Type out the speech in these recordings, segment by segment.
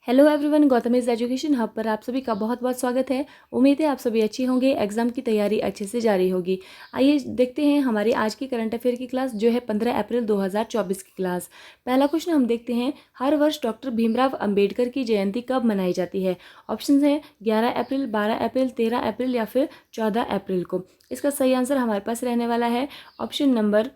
Hello everyone, गौतमीज education hub पर आप सभी का बहुत बहुत स्वागत है। उम्मीद है आप सभी अच्छे होंगे, एग्जाम की तैयारी अच्छे से जारी होगी। आइए देखते हैं हमारी आज की करंट अफेयर की क्लास, जो है 15 अप्रैल 2024 की क्लास। पहला क्वेश्चन हम देखते हैं, हर वर्ष डॉक्टर भीमराव अंबेडकर की जयंती कब मनाई जाती है? ऑप्शन है 11 अप्रैल, 12 अप्रैल, 13 अप्रैल या फिर 14 अप्रैल को। इसका सही आंसर हमारे पास रहने वाला है ऑप्शन नंबर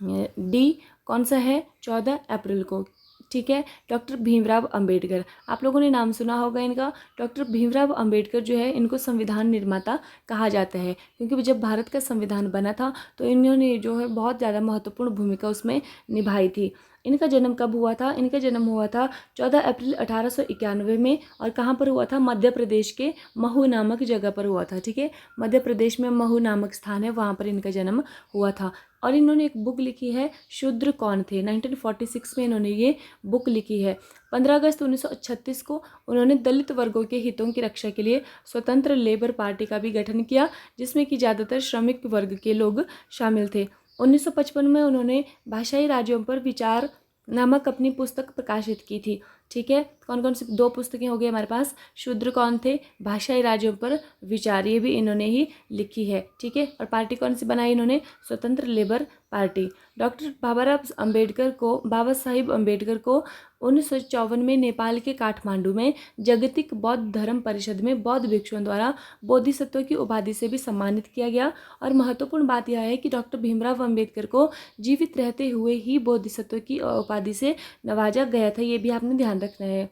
डी। कौन सा है? 14 अप्रैल को। ठीक है, डॉक्टर भीमराव अंबेडकर, आप लोगों ने नाम सुना होगा इनका। डॉक्टर भीमराव अंबेडकर जो है, इनको संविधान निर्माता कहा जाता है, क्योंकि जब भारत का संविधान बना था तो इन्होंने जो है बहुत ज़्यादा महत्वपूर्ण भूमिका उसमें निभाई थी। इनका जन्म कब हुआ था? इनका जन्म हुआ था 14 अप्रैल 1891 में। और कहाँ पर हुआ था? मध्य प्रदेश के महू नामक जगह पर हुआ था। ठीक है, मध्य प्रदेश में महू नामक स्थान है, वहाँ पर इनका जन्म हुआ था। और इन्होंने एक बुक लिखी है, शूद्र कौन थे। 1946 में इन्होंने ये बुक लिखी है। 15 अगस्त 1936 को उन्होंने दलित वर्गों के हितों की रक्षा के लिए स्वतंत्र लेबर पार्टी का भी गठन किया, जिसमें कि ज़्यादातर श्रमिक वर्ग के लोग शामिल थे। 1955 में उन्होंने भाषाई राज्यों पर विचार नामक अपनी पुस्तक प्रकाशित की थी। ठीक है, कौन कौन सी दो पुस्तकें हो गई हमारे पास? शूद्र कौन थे, भाषाई राज्यों पर विचार, ये भी इन्होंने ही लिखी है। ठीक है, और पार्टी कौन सी बनाई इन्होंने? स्वतंत्र लेबर पार्टी। डॉक्टर बाबा साहिब अम्बेडकर को 1954 में नेपाल के काठमांडू में जागतिक बौद्ध धर्म परिषद में बौद्ध भिक्षुओं द्वारा बोधिसत्व की उपाधि से भी सम्मानित किया गया। और महत्वपूर्ण बात यह है कि डॉक्टर भीमराव अम्बेडकर को जीवित रहते हुए ही बोधिसत्व की उपाधि से नवाजा गया था, ये भी आपने ध्यान रखना है।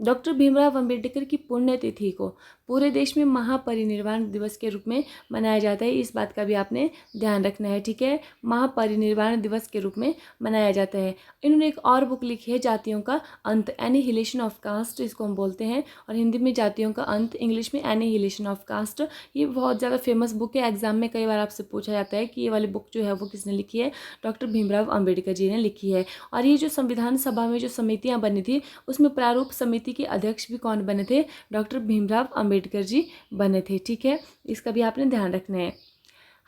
डॉक्टर भीमराव अंबेडकर की पुण्यतिथि को पूरे देश में महापरिनिर्वाण दिवस के रूप में मनाया जाता है, इस बात का भी आपने ध्यान रखना है। ठीक है, महापरिनिर्वाण दिवस के रूप में मनाया जाता है। इन्होंने एक और बुक लिखी है, जातियों का अंत, एनिहिलेशन ऑफ कास्ट, इसको हम बोलते हैं, और हिंदी में जातियों का अंत, इंग्लिश में एनिहिलेशन ऑफ कास्ट। ये बहुत ज़्यादा फेमस बुक है, एग्जाम में कई बार आपसे पूछा जाता है कि ये वाली बुक जो है वो किसने लिखी है? डॉक्टर भीमराव अम्बेडकर जी ने लिखी है। और ये जो संविधान सभा में जो समितियाँ बनी थी, उसमें प्रारूप समिति के अध्यक्ष भी कौन बने थे? डॉक्टर भीमराव अंबेडकर जी बने थे। ठीक है, इसका भी आपने ध्यान रखना है।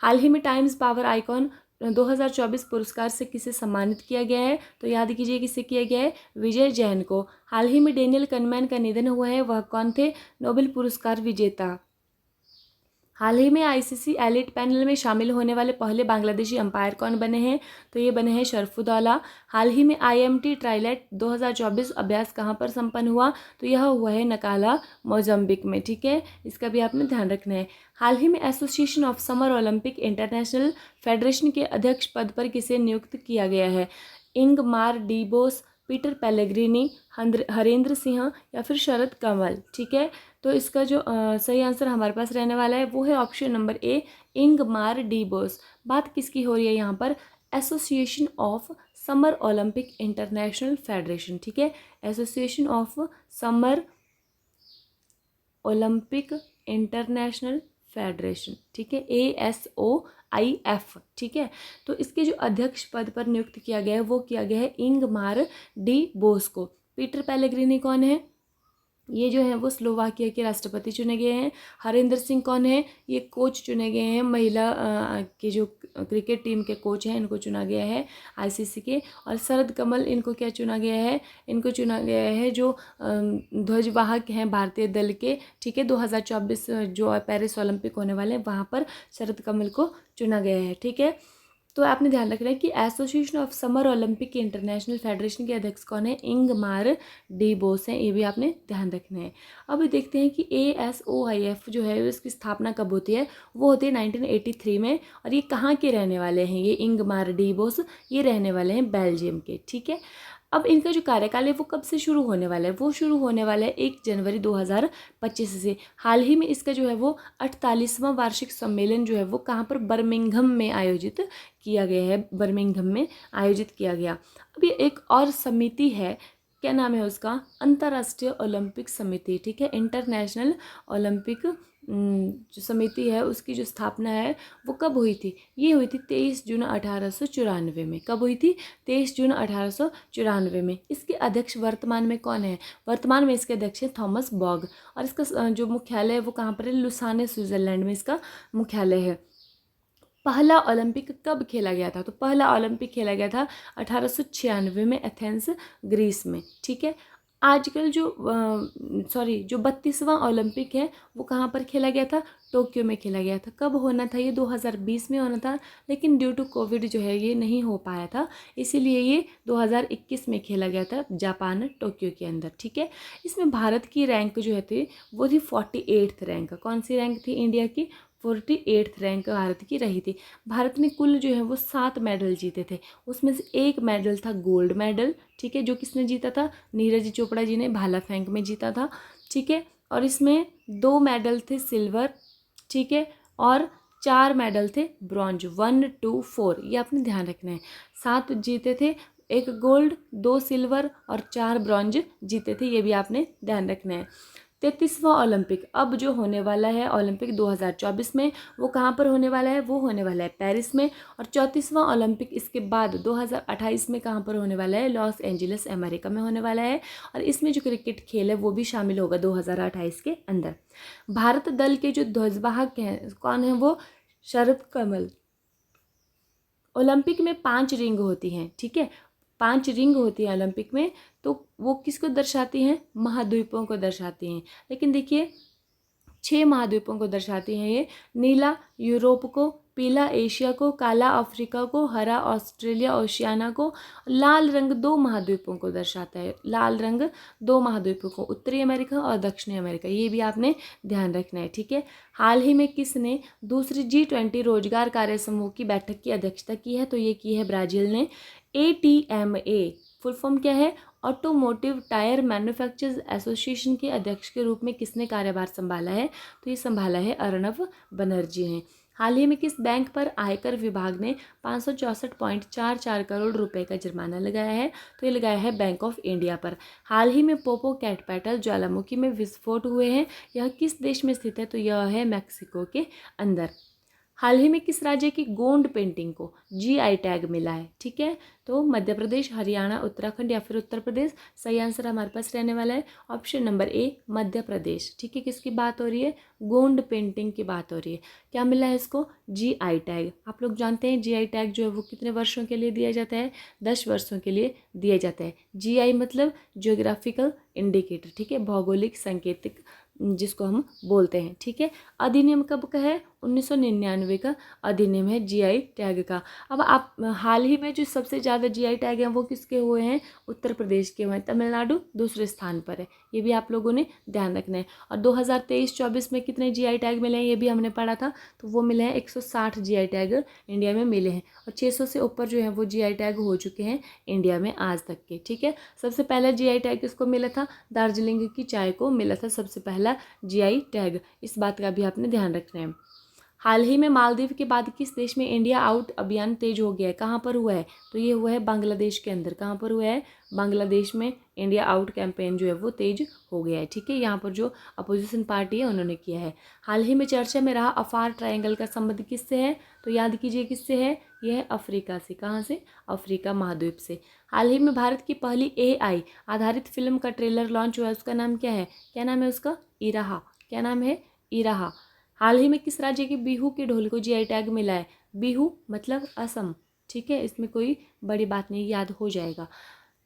हाल ही में टाइम्स पावर आइकॉन 2024 पुरस्कार से किसे सम्मानित किया गया है? तो याद कीजिए किसे किया गया है? विजय जैन को। हाल ही में डेनियल कनमैन का निधन हुआ है, वह कौन थे? नोबेल पुरस्कार विजेता। हाल ही में आईसीसी एलिट पैनल में शामिल होने वाले पहले बांग्लादेशी अंपायर कौन बने हैं? तो ये बने हैं शरफुदौला। हाल ही में आईएमटी ट्राइलेट 2024 अभ्यास कहाँ पर संपन्न हुआ? तो यह हुआ है नकाला, मोजम्बिक में। ठीक है, इसका भी आपने ध्यान रखना है। हाल ही में association of summer Olympic international federation के अध्यक्ष पद पर किसे नियुक्त किया गया है? Ingmar D Bose, Peter Pellegrini, Harendra Singh या फिर शरद कमल। ठीक है, तो इसका जो सही आंसर हमारे पास रहने वाला है वो है option number A, Ingmar D Bose. बात किसकी हो रही है यहाँ पर? Association of summer Olympic international federation. ठीक है, association of summer Olympic international federation. ठीक है, ASOIF। ठीक है, तो इसके जो अध्यक्ष पद पर नियुक्त किया गया है वो किया गया है इंगमार डी बोस को। पीटर पेलेग्रिनी कौन है? ये जो है वो स्लोवाकिया के राष्ट्रपति चुने गए हैं। हरेंद्र सिंह कौन है? ये कोच चुने गए हैं, महिला के जो क्रिकेट टीम के कोच हैं, इनको चुना गया है आईसीसी के। और शरद कमल, इनको क्या चुना गया है? इनको चुना गया है जो ध्वजवाहक हैं भारतीय दल के। ठीक है, 2024 जो पेरिस ओलंपिक होने वाले हैं, वहाँ पर शरद कमल को चुना गया है। ठीक है, तो आपने ध्यान रखना है कि association of summer Olympic international federation के अध्यक्ष कौन है? इंगमार डी बोस हैं, ये भी आपने ध्यान रखना है। अब देखते हैं कि ASOIF जो है इसकी स्थापना कब होती है? वो होती है 1983 में। और ये कहाँ के रहने वाले हैं? ये इंगमार डी बोस, ये रहने वाले हैं बेल्जियम के। ठीक है, अब इनका जो कार्यकाल है वो कब से शुरू होने वाला है? वो शुरू होने वाला है 1 जनवरी 2025 से। हाल ही में इसका जो है वो 48वां वार्षिक सम्मेलन जो है वो कहाँ पर? बर्मिंघम में आयोजित किया गया है, बर्मिंघम में आयोजित किया गया। अब ये एक और समिति है, क्या नाम है उसका? अंतर्राष्ट्रीय ओलंपिक समिति। ठीक है, इंटरनेशनल ओलंपिक जो समिति है उसकी जो स्थापना है वो कब हुई थी? ये हुई थी 23 जून 1894 में। कब हुई थी? 23 जून 1894 में। इसके अध्यक्ष वर्तमान में कौन है? वर्तमान में इसके अध्यक्ष हैं थॉमस बॉग। और इसका जो मुख्यालय है वो कहाँ पर है? लुसाने, स्विट्जरलैंड में इसका मुख्यालय है। पहला ओलंपिक कब खेला गया था? तो पहला ओलंपिक खेला गया था 1896 में एथेंस, ग्रीस में। ठीक है, आजकल जो जो 32वां ओलंपिक है वो कहाँ पर खेला गया था? टोक्यो में खेला गया था। कब होना था? ये 2020 में होना था, लेकिन ड्यू टू कोविड जो है ये नहीं हो पाया था, इसीलिए ये 2021 में खेला गया था जापान टोक्यो के अंदर। ठीक है, इसमें भारत की रैंक जो है थी वो थी 48th रैंक। कौन सी रैंक थी इंडिया की? 48th रैंक भारत की रही थी। भारत ने कुल जो है वो 7 मेडल जीते थे, उसमें से एक मेडल था गोल्ड मेडल। ठीक है, जो किसने जीता था? नीरज चोपड़ा जी ने भाला फेंक में जीता था। ठीक है, और इसमें 2 मेडल थे सिल्वर। ठीक है, और 4 मेडल थे ब्रॉन्ज, 1 2 4, ये आपने ध्यान रखना है। 7 जीते थे, एक गोल्ड, 2 सिल्वर और 4 ब्रॉन्ज जीते थे, ये भी आपने ध्यान रखना है। 33वां ओलंपिक अब जो होने वाला है ओलंपिक 2024 में, वो कहाँ पर होने वाला है? वो होने वाला है पेरिस में। और 34वां ओलंपिक इसके बाद 2028 में कहाँ पर होने वाला है? लॉस एंजलिस अमेरिका में होने वाला है। और इसमें जो क्रिकेट खेल है वो भी शामिल होगा 2028 के अंदर। भारत दल के जो ध्वजवाहक हैं कौन है? वो शरद कमल। ओलंपिक में 5 रिंग होती हैं। ठीक है, 5 रिंग होती है ओलंपिक में, तो वो किसको दर्शाती हैं? महाद्वीपों को दर्शाती हैं। लेकिन देखिए 6 महाद्वीपों को दर्शाती हैं ये। नीला यूरोप को, पीला एशिया को, काला अफ्रीका को, हरा ऑस्ट्रेलिया ओशियाना को, लाल रंग 2 महाद्वीपों को दर्शाता है। लाल रंग 2 महाद्वीपों को, उत्तरी अमेरिका और दक्षिणी अमेरिका, ये भी आपने ध्यान रखना है। ठीक है, हाल ही में किसने दूसरी G20 रोजगार कार्य समूह की बैठक की अध्यक्षता की है? तो ये की है ब्राज़ील ने। ATMA फुल फॉर्म क्या है? ऑटोमोटिव टायर मैन्युफैक्चरर्स एसोसिएशन के अध्यक्ष के रूप में किसने कार्यभार संभाला है? तो ये संभाला है अर्णव बनर्जी ने। हाल ही में किस बैंक पर आयकर विभाग ने 564.44 करोड़ रुपए का जुर्माना लगाया है? तो ये लगाया है बैंक ऑफ इंडिया पर। हाल ही में पोपोकैटपेटल ज्वालामुखी में विस्फोट हुए हैं, यह किस देश में स्थित है? तो यह है मैक्सिको के अंदर। हाल ही में किस राज्य की गोंड पेंटिंग को GI टैग मिला है? ठीक है, तो मध्य प्रदेश, हरियाणा, उत्तराखंड या फिर उत्तर प्रदेश। सही आंसर हमारे पास रहने वाला है option number A, Madhya Pradesh. ठीक है, किसकी बात हो रही है? गोंड पेंटिंग की बात हो रही है। क्या मिला है इसको? GI tag. आप लोग जानते हैं GI टैग जो है वो कितने वर्षों के लिए दिया जाता है? 10 वर्षों के लिए दिया जाता है। GI मतलब जियोग्राफिकल इंडिकेटर। ठीक है, भौगोलिक संकेतक जिसको हम बोलते हैं। ठीक है, अधिनियम कब का है? 1999 का अधिनियम है GI टैग का। अब आप हाल ही में जो सबसे ज़्यादा GI टैग हैं वो किसके हुए हैं? उत्तर प्रदेश के हुए हैं। तमिलनाडु दूसरे स्थान पर है, ये भी आप लोगों ने ध्यान रखना है। और 2023-24 में कितने GI टैग मिले हैं ये भी हमने पढ़ा था, तो वो मिले हैं 160 GI टैग इंडिया में मिले हैं। और 600 से ऊपर जो है वो GI टैग हो चुके हैं इंडिया में आज तक के। ठीक है, सबसे पहला GI टैग किसको मिला था? दार्जिलिंग की चाय को मिला था सबसे पहला GI टैग। इस बात का भी आपने ध्यान रखना है। हाल ही में मालदीव के बाद किस देश में इंडिया आउट अभियान तेज हो गया है? कहाँ पर हुआ है? तो ये हुआ है बांग्लादेश के अंदर। कहाँ पर हुआ है? बांग्लादेश में इंडिया आउट कैंपेन जो है वो तेज हो गया है। ठीक है, यहाँ पर जो अपोजिशन पार्टी है उन्होंने किया है। हाल ही में चर्चा में रहा अफार ट्रायंगल का संबंध किससे है? तो याद कीजिए किससे है? यह है अफ्रीका से। कहाँ से? अफ्रीका महाद्वीप से। हाल ही में भारत की पहली AI आधारित फिल्म का ट्रेलर लॉन्च हुआ है, उसका नाम क्या है? क्या नाम है उसका? इराहा। क्या नाम है? इराहा। हाल ही में किस राज्य के बिहू के ढोल को GI टैग मिला है? बिहू मतलब असम। ठीक है, इसमें कोई बड़ी बात नहीं, याद हो जाएगा।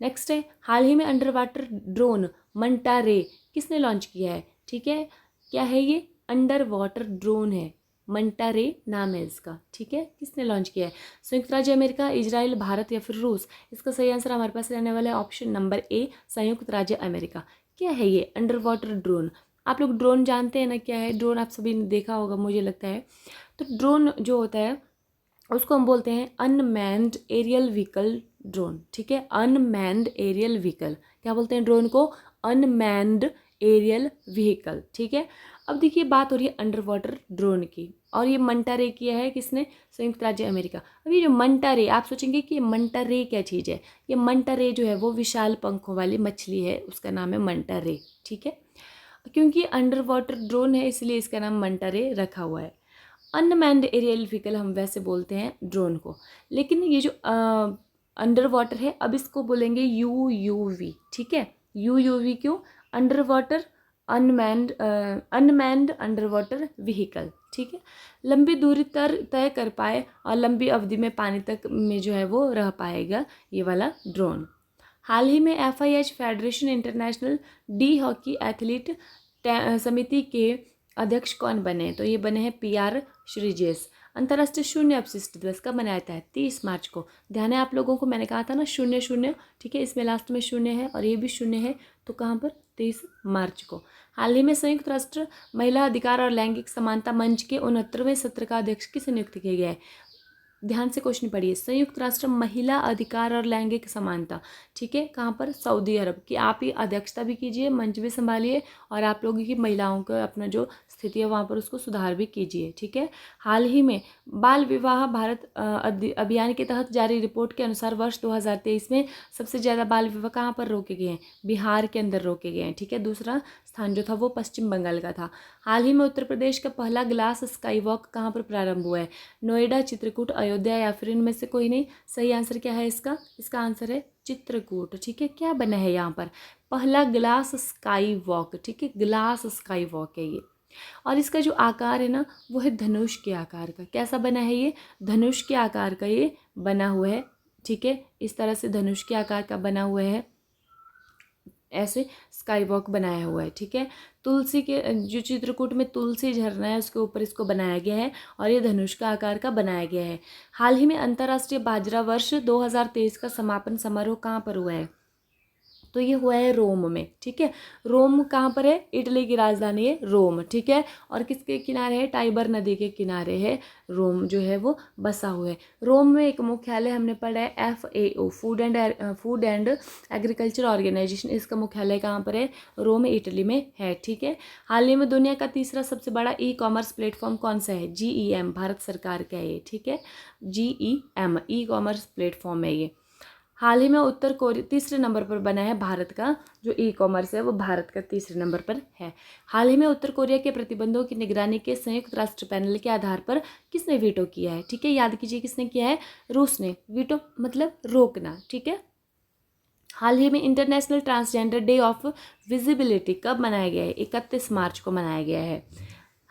नेक्स्ट है, हाल ही में अंडर वाटर ड्रोन मंटा रे किसने लॉन्च किया है? ठीक है, क्या है ये? अंडर वाटर ड्रोन है, मंटा रे नाम है इसका। ठीक है, किसने लॉन्च किया है? संयुक्त राज्य अमेरिका, इजराइल, भारत या फिर रूस। इसका सही आंसर हमारे पास रहने वाला है ऑप्शन नंबर A, संयुक्त राज्य अमेरिका। क्या है ये अंडर वाटर ड्रोन? आप लोग ड्रोन जानते हैं ना क्या है? ड्रोन आप सभी ने देखा होगा मुझे लगता है। तो ड्रोन जो होता है उसको हम बोलते हैं अनमैन्ड एरियल व्हीकल ड्रोन। ठीक है, अनमैन्ड एरियल व्हीकल। क्या बोलते हैं ड्रोन को? Unmanned aerial vehicle. ठीक है, अब देखिए बात हो रही है अंडर वाटर ड्रोन की, और ये मंटा रे किया है किसने? संयुक्त राज्य अमेरिका। अब ये जो मंटा रे, आप सोचेंगे कि मंटा रे क्या चीज़ है? ये मंटा रे जो है वो विशाल पंखों वाली मछली है, उसका नाम है मंटा रे। ठीक है, क्योंकि अंडर वाटर ड्रोन है इसलिए इसका नाम मंटा रे रखा हुआ है। अनमैन्ड एरियल व्हीकल हम वैसे बोलते हैं ड्रोन को, लेकिन ये जो अंडर वाटर है अब इसको बोलेंगे UUV। ठीक है, UUV क्यों? Under water unmanned under water vehicle. ठीक है, लंबी दूरी तय कर पाए और लंबी अवधि में पानी तक में जो है वो रह पाएगा ये वाला ड्रोन। हाल ही में FIH federation international D hockey athlete समिति के अध्यक्ष कौन बने? तो ये बने हैं PR श्रीजेश। अंतर्राष्ट्रीय शून्य अपशिष्ट दिवस कब मनाया जाता है? 30 मार्च को। ध्यान है आप लोगों को, मैंने कहा था ना शून्य शून्य, ठीक है, इसमें लास्ट में शून्य है और ये भी शून्य है, तो कहाँ पर? 30 मार्च को। हाल ही में संयुक्त राष्ट्र महिला अधिकार और लैंगिक समानता मंच के 69वें सत्र का अध्यक्ष किसे नियुक्त किया गया है? ध्यान से क्वेश्चन पढ़िए। संयुक्त राष्ट्र महिला अधिकार और लैंगिक समानता, ठीक है, कहाँ पर? सऊदी अरब की। आप ही अध्यक्षता भी कीजिए, मंच भी संभालिए और आप लोगों की महिलाओं का अपना जो स्थिति है वहाँ पर उसको सुधार भी कीजिए, ठीक है। हाल ही में बाल विवाह भारत अभियान के तहत जारी रिपोर्ट के अनुसार वर्ष 2023 में सबसे ज़्यादा बाल विवाह कहाँ पर रोके गए हैं? बिहार के अंदर रोके गए हैं, ठीक है। दूसरा स्थान जो था वो पश्चिम बंगाल का था। हाल ही में उत्तर प्रदेश का पहला ग्लास स्काई वॉक कहाँ पर प्रारंभ हुआ है? नोएडा, चित्रकूट, अयोध्या या फिर इनमें से कोई नहीं। सही आंसर क्या है इसका? इसका आंसर है चित्रकूट, ठीक है। क्या बना है यहाँ पर? पहला ग्लास स्काई वॉक, ठीक है, ग्लास स्काई वॉक है ये। और इसका जो आकार है ना वो है धनुष के आकार का। कैसा बना है ये? धनुष के आकार का ये बना हुआ है, ठीक है। इस तरह से धनुष के आकार का बना हुआ है, ऐसे स्काई वॉक बनाया हुआ है, ठीक है। तुलसी के जो चित्रकूट में तुलसी झरना है उसके ऊपर इसको बनाया गया है और ये धनुष का आकार का बनाया गया है। हाल ही में अंतर्राष्ट्रीय बाजरा वर्ष 2023 का समापन समारोह कहाँ पर हुआ है? तो ये हुआ है रोम में, ठीक है। रोम कहाँ पर है? इटली की राजधानी है रोम, ठीक है। और किसके किनारे है? टाइबर नदी के किनारे है रोम जो है वो बसा हुआ है। रोम में एक मुख्यालय हमने पढ़ा है FAO, food and agriculture organisation. इसका मुख्यालय कहाँ पर है? रोम, इटली में है, ठीक है। हाल ही में दुनिया का तीसरा सबसे बड़ा E-कॉमर्स प्लेटफॉर्म कौन सा है? GEM, भारत सरकार का है ये, ठीक है। GEM E-कॉमर्स प्लेटफॉर्म है ये। हाल ही में उत्तर कोरिया तीसरे नंबर पर बना है। भारत का जो E-कॉमर्स है वो भारत का तीसरे नंबर पर है। हाल ही में उत्तर कोरिया के प्रतिबंधों की निगरानी के संयुक्त राष्ट्र पैनल के आधार पर किसने वीटो किया है? ठीक है, याद कीजिए किसने किया है? रूस ने। वीटो मतलब रोकना, ठीक है। हाल ही में international transgender day of visibility कब मनाया गया है? 31 मार्च को मनाया गया है।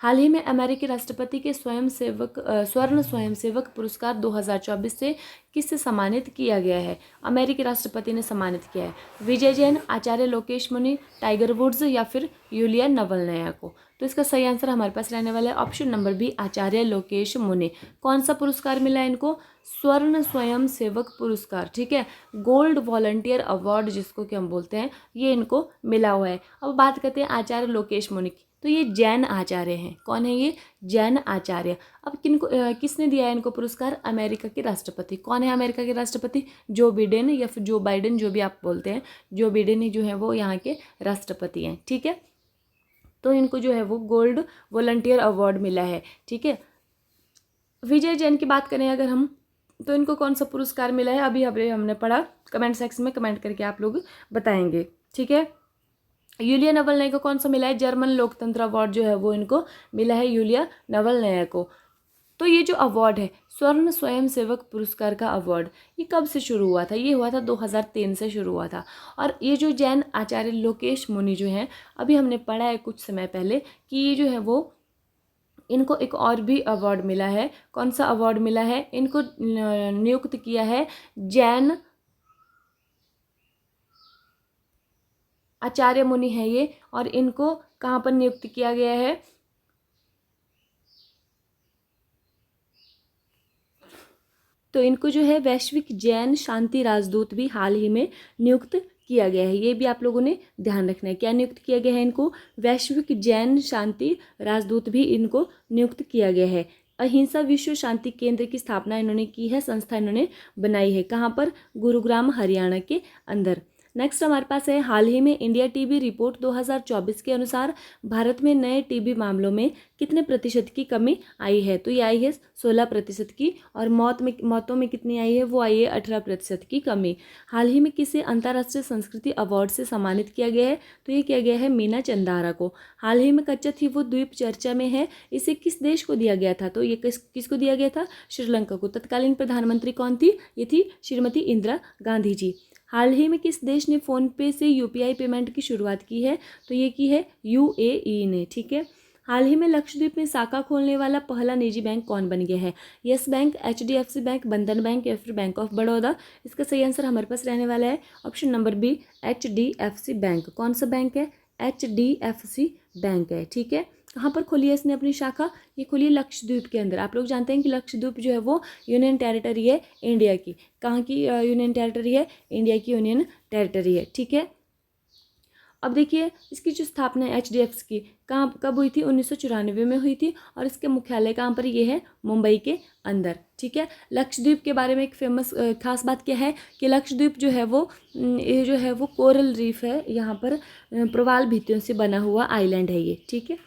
हाल ही में अमेरिकी राष्ट्रपति के स्वर्ण स्वयंसेवक पुरस्कार 2024 से किससे सम्मानित किया गया है? अमेरिकी राष्ट्रपति ने सम्मानित किया है विजय जैन, आचार्य लोकेश मुनि, टाइगर वुड्स या फिर यूलिया नवलनया को। तो इसका सही आंसर हमारे पास रहने वाला है ऑप्शन नंबर बी, आचार्य लोकेश मुनि। कौन सा पुरस्कार मिला है इनको? स्वर्ण स्वयं सेवक पुरस्कार, ठीक है। गोल्ड वॉलंटियर अवार्ड जिसको कि हम बोलते हैं, ये इनको मिला हुआ है। अब बात करते हैं आचार्य लोकेश मुनि की। तो ये जैन आचार्य हैं। कौन है ये? जैन आचार्य। अब किसने दिया है इनको पुरस्कार? अमेरिका के राष्ट्रपति। कौन है अमेरिका के राष्ट्रपति? जो बिडेन या फिर जो बाइडेन, जो भी आप बोलते हैं। जो बिडेन ही जो है वो यहाँ के राष्ट्रपति हैं, ठीक है। तो इनको जो है वो गोल्ड वॉलंटियर अवार्ड मिला है, ठीक है। विजय जैन की बात करें अगर हम, तो इनको कौन सा पुरस्कार मिला है? अभी हमने पढ़ा, कमेंट सेक्शन में कमेंट करके आप लोग बताएंगे, ठीक है। यूलिया नवलनया को कौन सा मिला है? जर्मन लोकतंत्र अवार्ड जो है वो इनको मिला है यूलिया नवलनया को। तो ये जो अवार्ड है स्वर्ण स्वयं सेवक पुरस्कार का अवार्ड, ये कब से शुरू हुआ था? ये हुआ था 2003 से शुरू हुआ था। और ये जो जैन आचार्य लोकेश मुनि जो हैं, अभी हमने पढ़ा है कुछ समय पहले कि ये जो है वो इनको एक और भी अवार्ड मिला है। कौन सा अवार्ड मिला है? इनको नियुक्त किया है जैन आचार्य मुनि है ये, और इनको कहाँ पर नियुक्त किया गया है? तो इनको जो है वैश्विक जैन शांति राजदूत भी हाल ही में नियुक्त किया गया है। ये भी आप लोगों ने ध्यान रखना है। क्या नियुक्त किया गया है इनको? वैश्विक जैन शांति राजदूत भी इनको नियुक्त किया गया है। अहिंसा विश्व शांति केंद्र की स्थापना इन्होंने की है, संस्था इन्होंने बनाई है। कहाँ पर? गुरुग्राम, हरियाणा के अंदर। नेक्स्ट हमारे पास है हाल ही में इंडिया टीबी रिपोर्ट 2024 के अनुसार भारत में नए टीबी मामलों में कितने प्रतिशत की कमी आई है? तो ये आई है 16% की, और मौतों में कितनी आई है? वो आई है 18% की कमी। हाल ही में किसे अंतर्राष्ट्रीय संस्कृति अवार्ड से सम्मानित किया गया है? तो ये किया गया है मीना चंदारा को। हाल ही में कच्चथीवु द्वीप चर्चा में है, इसे किस देश को दिया गया था? तो ये किसको दिया गया था? श्रीलंका को। तत्कालीन प्रधानमंत्री कौन थी? ये थी श्रीमती इंदिरा गांधी जी। हाल ही में किस देश ने फ़ोन पे से UPI पेमेंट की शुरुआत की है? तो ये की है UAE ने, ठीक है। हाल ही में लक्षद्वीप में शाखा खोलने वाला पहला निजी बैंक कौन बन गया है? यस बैंक, HDFC बैंक, बंधन बैंक या फिर बैंक ऑफ बड़ौदा? इसका सही आंसर हमारे पास रहने वाला है option number B, HDFC bank. कौन सा बैंक है? HDFC बैंक है। ठीक है, कहाँ पर खोली है इसने अपनी शाखा? ये खोली है लक्षद्वीप के अंदर। आप लोग जानते हैं कि लक्षद्वीप जो है वो यूनियन टेरिटरी है इंडिया की। कहाँ की यूनियन टेरिटरी है? इंडिया की यूनियन टेरिटरी है। ठीक है, अब देखिए इसकी जो स्थापना है HDFC की कहाँ कब हुई थी? 1994 में हुई थी और इसके मुख्यालय कहाँ पर? ये है मुंबई के अंदर। ठीक है, लक्षद्वीप के बारे में एक फेमस खास बात क्या है कि लक्षद्वीप जो है वो ये जो है वो कोरल रीफ है, यहाँ पर प्रवाल भित्तियों से बना हुआ आइलैंड है ये। ठीक है,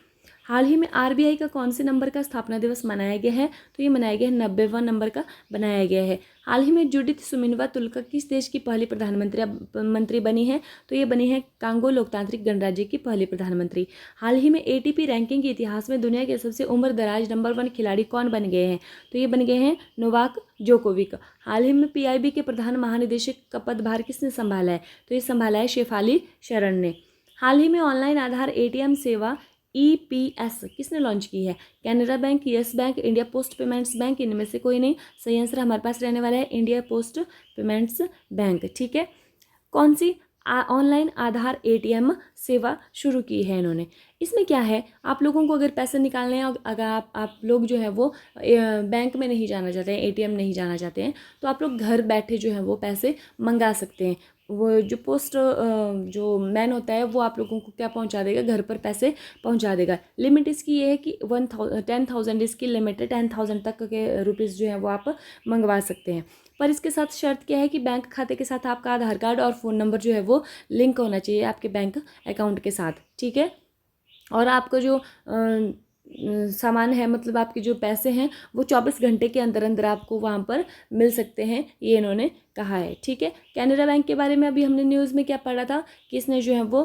हाल ही में RBI का कौन से नंबर का स्थापना दिवस मनाया गया है? तो ये मनाया गया है 90वां नंबर का बनाया गया है। हाल ही में जुडिथ सुमिनवा तुलका किस देश की पहली प्रधानमंत्री बनी है? तो ये बनी है कांगो लोकतांत्रिक गणराज्य की पहली प्रधानमंत्री। हाल ही में ATP रैंकिंग के इतिहास में दुनिया के सबसे उम्र दराज नंबर 1 खिलाड़ी कौन बन गए हैं? तो ये बन गए हैं नोवाक जोकोविक। हाल ही में PIB के प्रधान महानिदेशक का पदभार किसने संभाला है? तो ये संभाला है शेफाली शरण ने। हाल ही में ऑनलाइन आधार ATM सेवा EPS किसने लॉन्च की है? Canara bank, yes bank, India post payments bank? इनमें से कोई नहीं। सही आंसर हमारे पास रहने वाला है इंडिया पोस्ट पेमेंट्स बैंक। ठीक है, कौन सी ऑनलाइन आधार ATM सेवा शुरू की है इन्होंने? इसमें क्या है, आप लोगों को अगर पैसे निकालने हैं, अगर आप लोग जो है वो बैंक में नहीं जाना चाहते हैं, ATM नहीं जाना चाहते हैं, तो आप लोग घर बैठे जो है वो पैसे मंगा सकते हैं। वो जो पोस्ट जो मैन होता है वो आप लोगों को क्या पहुंचा देगा? घर पर पैसे पहुंचा देगा। लिमिट इसकी ये है कि 10,000 इसकी लिमिट है, 10,000 तक के रुपीज़ जो है वो आप मंगवा सकते हैं। पर इसके साथ शर्त क्या है कि बैंक खाते के साथ आपका आधार कार्ड और फ़ोन नंबर जो है वो लिंक होना चाहिए आपके बैंक अकाउंट के साथ। ठीक है, और आपका जो सामान है, मतलब आपके जो पैसे हैं वो 24 घंटे के अंदर अंदर आपको वहाँ पर मिल सकते हैं, ये इन्होंने कहा है। ठीक है, कैनरा बैंक के बारे में अभी हमने न्यूज़ में क्या पढ़ा था कि इसने जो है वो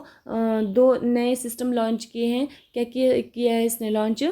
2 नए सिस्टम लॉन्च किए हैं। क्या किया है इसने लॉन्च?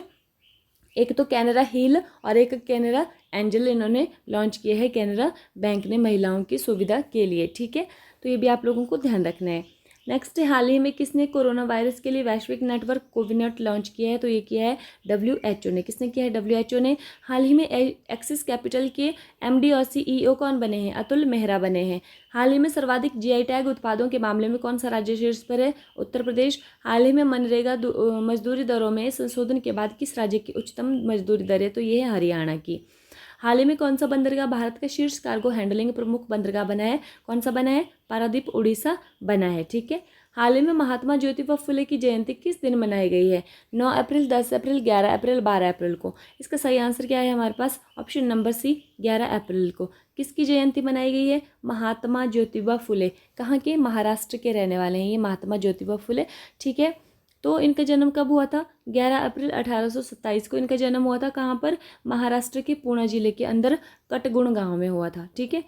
एक तो कैनरा हील और एक कैनरा एंजल इन्होंने लॉन्च किया है कैनरा बैंक ने महिलाओं की सुविधा के लिए। ठीक है, तो ये भी आप लोगों को ध्यान रखना है। नेक्स्ट, हाल ही में किसने कोरोना वायरस के लिए वैश्विक नेटवर्क कोविनेट लॉन्च किया है? तो ये किया है WHO ने। किसने किया है? WHO ने। हाल ही में एक्सिस कैपिटल के MD और CEO कौन बने हैं? अतुल मेहरा बने हैं। हाल ही में सर्वाधिक GI टैग उत्पादों के मामले में कौन सा राज्य शीर्ष पर है? उत्तर प्रदेश। हाल ही में मनरेगा मजदूरी दरों में संशोधन के बाद किस राज्य की उच्चतम मजदूरी दर है? तो ये है हरियाणा की। हाल ही में कौन सा बंदरगाह भारत का शीर्ष कार्गो हैंडलिंग प्रमुख बंदरगाह बना है? कौन सा बना है? पारादीप उड़ीसा बना है। ठीक है, हाल ही में महात्मा ज्योतिबा फुले की जयंती किस दिन मनाई गई है? 9 अप्रैल, 10 अप्रैल, 11 अप्रैल, 12 अप्रैल को? इसका सही आंसर क्या है हमारे पास? ऑप्शन नंबर सी, 11 अप्रैल को। किसकी जयंती मनाई गई है? महात्मा ज्योतिबा फुले। कहाँ के? महाराष्ट्र के रहने वाले हैं ये महात्मा ज्योतिबा फुले। ठीक है, तो इनका जन्म कब हुआ था? 11 अप्रैल 1827 को इनका जन्म हुआ था। कहाँ पर? महाराष्ट्र के पुणे जिले के अंदर कटगुण गांव में हुआ था। ठीक है,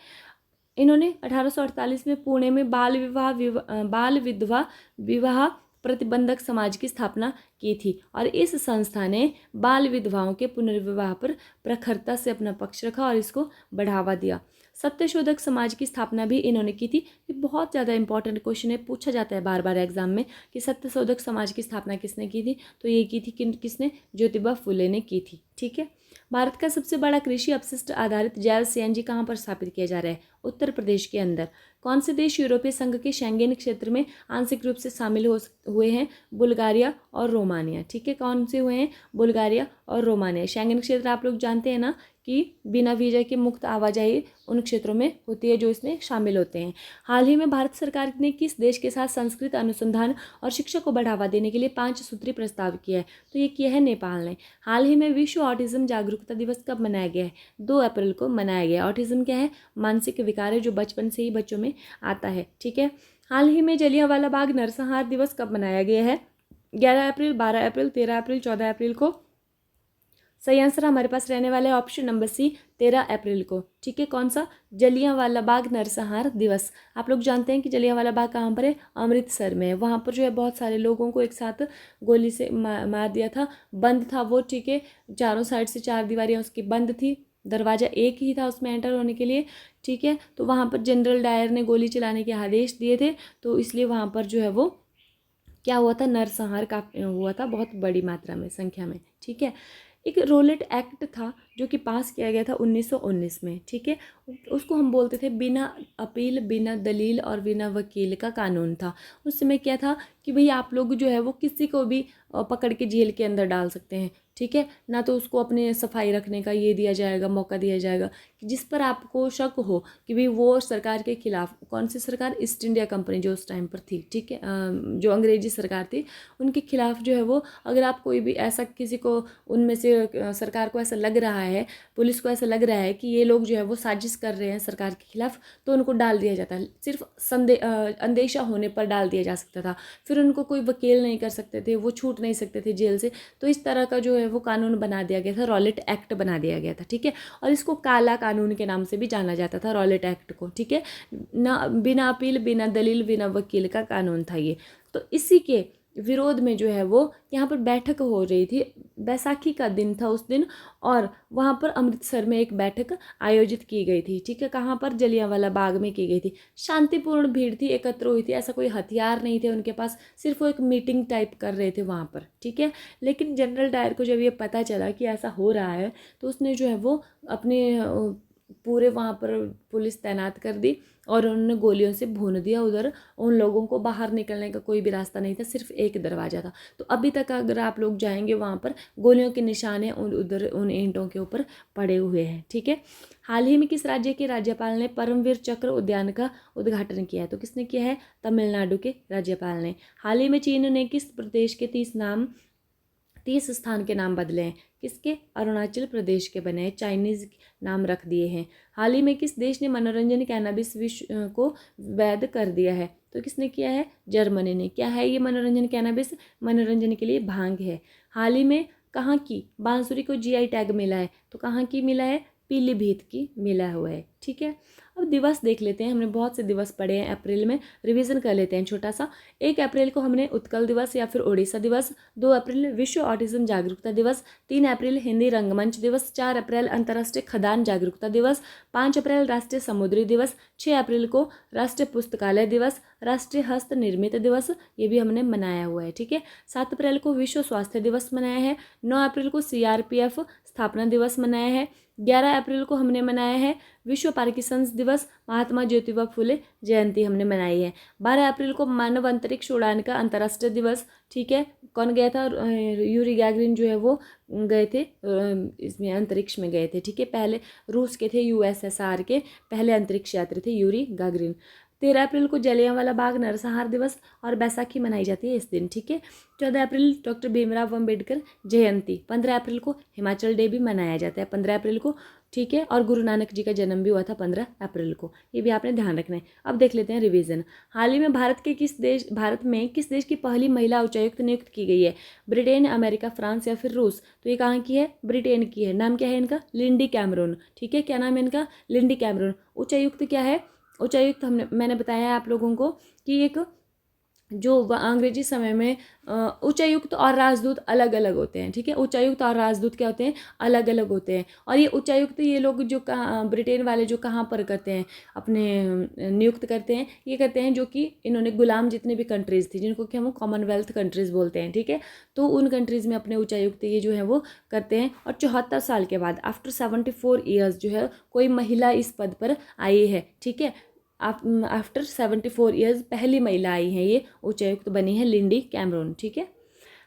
इन्होंने 1848 में पुणे में बाल विधवा विवाह प्रतिबंधक समाज की स्थापना की थी और इस संस्था ने बाल विधवाओं के पुनर्विवाह पर प्रखरता से अपना पक्ष रखा और इसको बढ़ावा दिया। सत्यशोधक समाज की स्थापना भी इन्होंने की थी। ये बहुत ज़्यादा इंपॉर्टेंट क्वेश्चन है, पूछा जाता है बार बार एग्जाम में कि सत्यशोधक समाज की स्थापना किसने की थी? तो ये की थी किसने? ज्योतिबा फुले ने की थी। ठीक है, भारत का सबसे बड़ा कृषि अपशिष्ट आधारित जैव CNG कहाँ पर स्थापित किया जा रहा है? उत्तर प्रदेश के अंदर। कौन से देश यूरोपीय संघ के शेंगेन क्षेत्र में आंशिक रूप से शामिल हुए हैं? बुल्गारिया और रोमानिया। ठीक है, कौन से हुए हैं? बुल्गारिया और रोमानिया। शेंगेन क्षेत्र आप लोग जानते हैं ना कि बिना वीजा के मुक्त आवाजाही उन क्षेत्रों में होती है जो इसमें शामिल होते हैं। हाल ही में भारत सरकार ने किस देश के साथ संस्कृत अनुसंधान और शिक्षा को बढ़ावा देने के लिए 5 सूत्रीय प्रस्ताव किया है? तो ये किया है नेपाल ने। हाल ही में विश्व ऑटिज्म जागरूकता दिवस कब मनाया गया है? 2 अप्रैल को मनाया गया। ऑटिज्म क्या है? मानसिक विकार है जो बचपन से ही बच्चों में आता है। ठीक है, हाल ही में जलियांवाला बाग नरसंहार दिवस कब मनाया गया है? 11 अप्रैल, 12 अप्रैल, 13 अप्रैल, 14 अप्रैल को? सही आंसर हमारे पास रहने वाला है ऑप्शन नंबर सी, 13 अप्रैल को। ठीक है, कौन सा? जलियांवाला बाग नरसंहार दिवस। आप लोग जानते हैं कि जलियांवाला बाग कहाँ पर है? अमृतसर में है। वहाँ पर जो है बहुत सारे लोगों को एक साथ गोली से मार दिया था। बंद था वो। ठीक है, चारों साइड से 4 दीवारें उसकी बंद थी, दरवाज़ा एक ही था उसमें एंटर होने के लिए। ठीक है, तो वहाँ पर जनरल डायर ने गोली चलाने के आदेश दिए थे, तो इसलिए वहाँ पर जो है वो क्या हुआ था, नरसंहार का हुआ था बहुत बड़ी मात्रा में, संख्या में, ठीक है। एक रॉलेट एक्ट था जो कि पास किया गया था 1919 में, ठीक है। उसको हम बोलते थे बिना अपील, बिना दलील और बिना वकील का कानून था। उस समय क्या था कि भाई आप लोग जो है वो किसी को भी पकड़ के जेल के अंदर डाल सकते हैं, ठीक है। ना तो उसको अपने सफाई रखने का ये दिया जाएगा, मौका दिया जाएगा कि जिस पर आपको शक हो कि भाई वो सरकार के खिलाफ, कौन सी सरकार, ईस्ट इंडिया कंपनी जो उस टाइम पर थी, ठीक है, जो अंग्रेजी सरकार थी, उनके खिलाफ जो है वो, अगर आप कोई भी ऐसा किसी को उनमें से सरकार को ऐसा लग रहा है, पुलिस को ऐसा लग रहा है कि ये लोग जो है वो साजिश कर रहे हैं सरकार के खिलाफ, तो उनको डाल दिया जाता है। सिर्फ अंदेशा होने पर डाल दिया जा सकता था। फिर उनको कोई वकील नहीं कर सकते थे, वो छूट नहीं सकते थे जेल से। तो इस तरह का जो है वो कानून बना दिया गया था, रॉलेट एक्ट बना दिया गया था, ठीक है। और इसको काला कानून के नाम से भी जाना जाता था, रॉलेट एक्ट को, ठीक है ना। बिना अपील, बिना दलील, बिना वकील का कानून था ये। तो इसी के विरोध में जो है वो यहाँ पर बैठक हो रही थी, बैसाखी का दिन था उस दिन, और वहाँ पर अमृतसर में एक बैठक आयोजित की गई थी, ठीक है। कहाँ पर, जलियांवाला बाग में की गई थी। शांतिपूर्ण भीड़ थी, एकत्र हुई थी, ऐसा कोई हथियार नहीं थे उनके पास, सिर्फ वो एक मीटिंग टाइप कर रहे थे वहाँ पर, ठीक है। लेकिन जनरल डायर को जब ये पता चला कि ऐसा हो रहा है, तो उसने जो है वो अपने पूरे वहाँ पर पुलिस तैनात कर दी और उन्होंने गोलियों से भून दिया उधर। उन लोगों को बाहर निकलने का कोई भी रास्ता नहीं था, सिर्फ एक दरवाज़ा था। तो अभी तक अगर आप लोग जाएंगे वहाँ पर, गोलियों के निशाने उधर उन ईंटों के ऊपर पड़े हुए हैं, ठीक है। हाल ही में किस राज्य के राज्यपाल ने परमवीर चक्र उद्यान का उद्घाटन किया है? तो किसने किया है? तमिलनाडु के राज्यपाल ने। हाल ही में चीन ने किस प्रदेश के 30 स्थान के नाम बदले हैं? किसके? अरुणाचल प्रदेश के बने हैं, चाइनीज नाम रख दिए हैं। हाल ही में किस देश ने मनोरंजन कैनबिस विश्व को वैध कर दिया है? तो किसने किया है? जर्मनी ने। क्या है ये मनोरंजन कैनबिस? मनोरंजन के लिए भांग है। हाल ही में कहाँ की बांसुरी को जीआई टैग मिला है? तो कहाँ की मिला है? पीलीभीत की मिला हुआ है, ठीक है। अब दिवस देख लेते हैं, हमने बहुत से दिवस पढ़े हैं अप्रैल में, रिवीजन कर लेते हैं छोटा सा। 1 अप्रैल को हमने उत्कल दिवस या फिर ओडिशा दिवस, 2 अप्रैल विश्व ऑटिज्म जागरूकता दिवस, 3 अप्रैल हिंदी रंगमंच दिवस, 4 अप्रैल अंतर्राष्ट्रीय खदान जागरूकता दिवस, 5 अप्रैल राष्ट्रीय समुद्री दिवस, 6 अप्रैल को राष्ट्रीय पुस्तकालय दिवस, राष्ट्रीय हस्त निर्मित दिवस, ये भी हमने मनाया हुआ है, ठीक है। 7 अप्रैल को विश्व स्वास्थ्य दिवस मनाया है। 9 अप्रैल को सीआरपीएफ स्थापना दिवस मनाया है। 11 अप्रैल को हमने मनाया है विश्व पार्किंसंस दिवस, महात्मा ज्योतिबा फुले जयंती हमने मनाई है। 12 अप्रैल को मानव अंतरिक्ष उड़ान का अंतर्राष्ट्रीय दिवस, ठीक है। कौन गया था? यूरी गैगरिन जो है वो गए थे, इसमें अंतरिक्ष में गए थे, ठीक है। पहले रूस के थे, यूएसएसआर के पहले अंतरिक्ष यात्री थे यूरी गैगरिन। 13 अप्रैल को जलियांवाला बाग नरसंहार दिवस और बैसाखी मनाई जाती है इस दिन, ठीक है। 14 अप्रैल डॉक्टर भीमराव अम्बेडकर जयंती। 15 अप्रैल को हिमाचल डे भी मनाया जाता है, 15 अप्रैल को, ठीक है। और गुरु नानक जी का जन्म भी हुआ था 15 अप्रैल को, ये भी आपने ध्यान रखना है। अब देख लेते हैं रिवीजन। हाल ही में भारत में किस देश की पहली महिला उच्चायुक्त नियुक्त की गई है? ब्रिटेन, अमेरिका, फ्रांस या फिर रूस? तो ये कहाँ की है? ब्रिटेन की है। नाम क्या है इनका? लिंडी कैमरून, ठीक है। क्या नाम है इनका? Lindy Cameron. उच्चायुक्त क्या है? उच्चायुक्त मैंने बताया है आप लोगों को कि एक जो अंग्रेजी समय में उच्चायुक्त और राजदूत अलग अलग होते हैं, ठीक है। उच्चायुक्त और राजदूत क्या होते हैं? अलग अलग होते हैं। और ये उच्चायुक्त ये लोग जो ब्रिटेन वाले जो कहाँ पर करते हैं अपने नियुक्त करते हैं, ये करते हैं जो कि इन्होंने गुलाम जितने भी कंट्रीज़ थी, जिनको कि हम कॉमनवेल्थ कंट्रीज़ बोलते हैं, ठीक है। तो उन कंट्रीज़ में अपने उच्चायुक्त ये जो है वो करते हैं। और 74 साल के बाद, आफ्टर 74 ईयर्स जो है कोई महिला इस पद पर आई है, ठीक है। आफ्टर 74 ईयर्स पहली महिला आई हैं, ये उच्चायुक्त बनी है लिंडी कैमरून, ठीक है।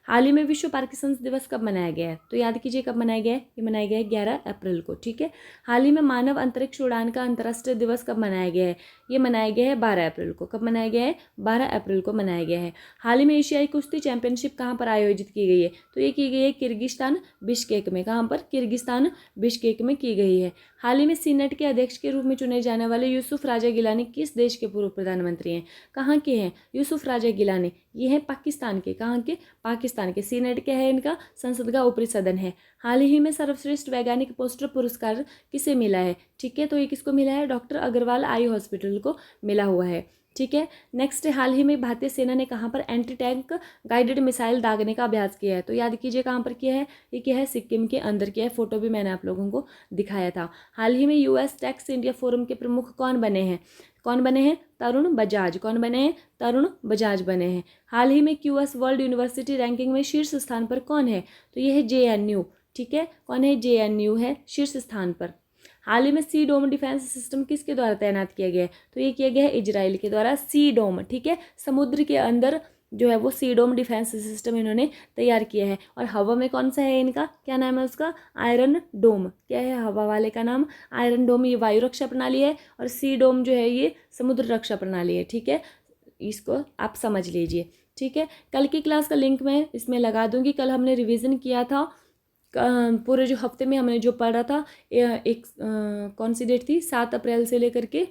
हाल ही में विश्व पार्किंसंस दिवस कब मनाया गया है? तो याद कीजिए कब मनाया गया है? ये मनाया गया है 11 अप्रैल को, ठीक है। हाल ही में मानव अंतरिक्ष उड़ान का अंतर्राष्ट्रीय दिवस कब मनाया गया है? ये मनाया गया है 12 अप्रैल को। कब मनाया गया है? 12 अप्रैल को मनाया गया है। हाल ही में एशियाई कुश्ती चैंपियनशिप कहाँ पर आयोजित की गई है? तो ये की गई है किर्गिस्तान बिश्केक में। कहाँ पर? किर्गिस्तान बिश्केक में की गई है। हाल ही में सीनेट के अध्यक्ष के रूप में चुने जाने वाले यूसुफ राजा गिलानी किस देश के पूर्व प्रधानमंत्री हैं? कहाँ के हैं यूसुफ राजा गिलानी? ये हैं पाकिस्तान के। कहाँ के? पाकिस्तान के। सीनेट क्या है इनका? संसद का ऊपरी सदन है। हाल ही में सर्वश्रेष्ठ वैज्ञानिक पोस्टर पुरस्कार किसे मिला है? ठीक है, तो ये किसको मिला है? डॉक्टर अग्रवाल आई हॉस्पिटल को मिला हुआ है, ठीक है। नेक्स्ट, हाल ही में भारतीय सेना ने कहाँ पर एंटी टैंक गाइडेड मिसाइल दागने का अभ्यास किया है? तो याद कीजिए कहाँ पर किया है? ये किया है सिक्किम के अंदर किया है। फोटो भी मैंने आप लोगों को दिखाया था। हाल ही में यूएस टैक्स इंडिया फोरम के प्रमुख कौन बने हैं? कौन बने हैं? तरुण बजाज। कौन बने हैं? तरुण बजाज बने हैं। हाल ही में क्यूएस वर्ल्ड यूनिवर्सिटी रैंकिंग में शीर्ष स्थान पर कौन है? तो ये है जेएनयू। ठीक है, कौन है? जेएनयू है शीर्ष स्थान पर। हाल ही में सी डोम डिफेंस सिस्टम किसके द्वारा तैनात किया गया है? तो ये किया गया है इजराइल के द्वारा, सी डोम। ठीक है, समुद्र के अंदर जो है वो सी डोम डिफेंस सिस्टम इन्होंने तैयार किया है। और हवा में कौन सा है इनका? क्या नाम है उसका? आयरन डोम। क्या है हवा वाले का नाम? आयरन डोम। ये वायु रक्षा प्रणाली है और सी डोम जो है ये समुद्र रक्षा प्रणाली है। ठीक है, इसको आप समझ लीजिए। ठीक है, कल की क्लास का लिंक मैं इसमें लगा दूंगी। कल हमने रिवीजन किया था, पूरे जो हफ्ते में हमने जो पढ़ा था, एक कौन सी डेट थी? 7 अप्रैल से लेकर के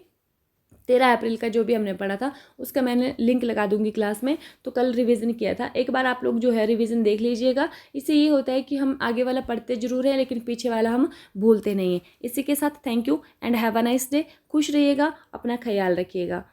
13 अप्रैल का जो भी हमने पढ़ा था उसका मैंने लिंक लगा दूंगी क्लास में। तो कल रिवीजन किया था, एक बार आप लोग जो है रिवीजन देख लीजिएगा। इससे ये होता है कि हम आगे वाला पढ़ते जरूर है लेकिन पीछे वाला हम भूलते नहीं हैं। इसी के साथ thank you and have a nice day. खुश रहिएगा, अपना ख्याल रखिएगा।